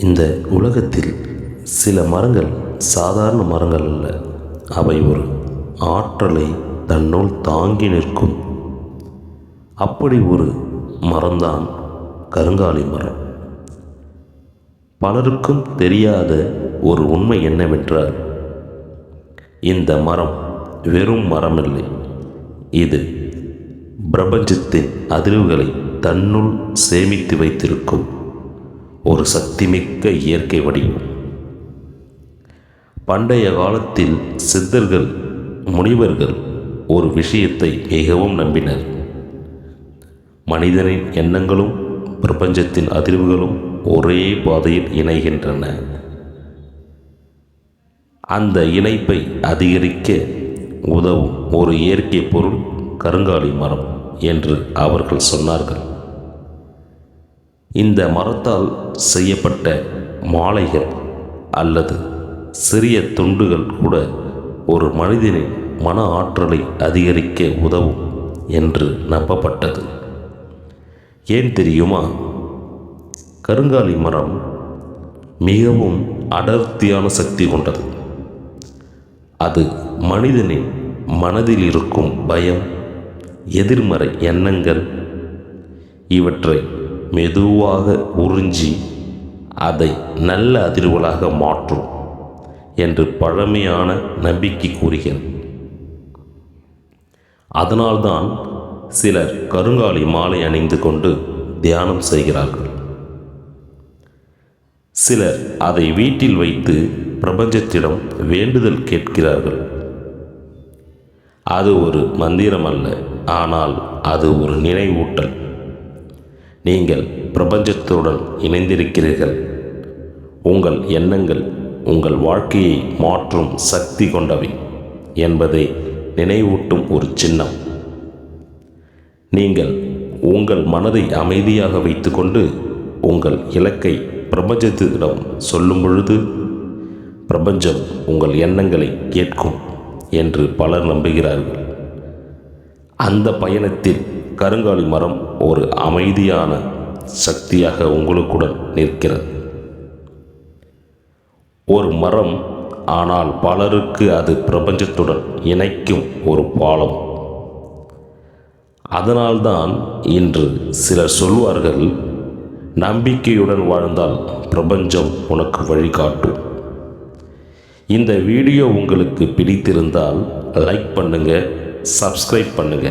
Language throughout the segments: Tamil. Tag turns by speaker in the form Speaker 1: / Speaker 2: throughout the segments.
Speaker 1: இந்த உலகத்தில் சில மரங்கள் சாதாரண மரங்கள் அல்ல. அவை ஒரு ஆற்றலை தன்னுள் தாங்கி நிற்கும். அப்படி ஒரு மரம்தான் கருங்காலி மரம். பலருக்கும் தெரியாத ஒரு உண்மை என்னவென்றால், இந்த மரம் வெறும் மரமில்லை. இது பிரபஞ்சத்தின் அதிர்வுகளை தன்னுள் சேமித்து வைத்திருக்கும் ஒரு சக்திமிக்க இயற்கை வடிவம். பண்டைய காலத்தில் சித்தர்கள், முனிவர்கள் ஒரு விஷயத்தை மிகவும் நம்பினர். மனிதனின் எண்ணங்களும் பிரபஞ்சத்தின் அதிர்வுகளும் ஒரே பாதையில் இணைகின்றன. அந்த இணைப்பை அதிகரிக்க உதவும் ஒரு இயற்கை பொருள் கருங்காலி மரம் என்று அவர்கள் சொன்னார்கள். இந்த மரத்தால் செய்யப்பட்ட மாலைகள் அல்லது சிறிய துண்டுகள் கூட ஒரு மனிதனின் மன ஆற்றலை அதிகரிக்க உதவும் என்று நம்பப்பட்டது. ஏன் தெரியுமா? கருங்காலி மரம் மிகவும் அடர்த்தியான சக்தி கொண்டது. அது மனிதனின் மனதில் இருக்கும் பயம், எதிர்மறை எண்ணங்கள் இவற்றை மெதுவாக உறிஞ்சி அதை நல்ல அதிர்வுகளாக மாற்றும் என்று பழமையான நம்பிக்கை கூறுகிறது. அதனால்தான் சிலர் கருங்காலி மாலை அணிந்து கொண்டு தியானம் செய்கிறார்கள். சிலர் அதை வீட்டில் வைத்து பிரபஞ்சத்திடம் வேண்டுதல் கேட்கிறார்கள். அது ஒரு மந்திரம் அல்ல, ஆனால் அது ஒரு நினைவூட்டல். நீங்கள் பிரபஞ்சத்துடன் இணைந்திருக்கிறீர்கள். உங்கள் எண்ணங்கள் உங்கள் வாழ்க்கையை மாற்றும் சக்தி கொண்டவை என்பதை நினைவூட்டும் ஒரு சின்னம். நீங்கள் உங்கள் மனதை அமைதியாக வைத்துக்கொண்டு உங்கள் இலக்கை பிரபஞ்சத்திடம் சொல்லும் பொழுது பிரபஞ்சம் உங்கள் எண்ணங்களை கேட்கும் என்று பலர் நம்புகிறார்கள். அந்த பயணத்தில் கருங்காலி மரம் ஒரு அமைதியான சக்தியாக உங்களுக்குடன் நிற்கிறது. ஒரு மரம், ஆனால் பலருக்கு அது பிரபஞ்சத்துடன் இணைக்கும் ஒரு பாலம். அதனால்தான் இன்று சிலர் சொல்வார்கள், நம்பிக்கையுடன் வாழ்ந்தால் பிரபஞ்சம் உனக்கு வழிகாட்டும். இந்த வீடியோ உங்களுக்கு பிடித்திருந்தால் லைக் பண்ணுங்க, சப்ஸ்கிரைப் பண்ணுங்க.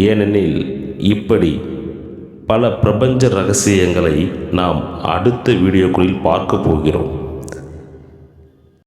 Speaker 1: ஏனெனில் இப்படி பல பிரபஞ்ச ரகசியங்களை நாம் அடுத்த வீடியோக்களில் பார்க்க போகிறோம்.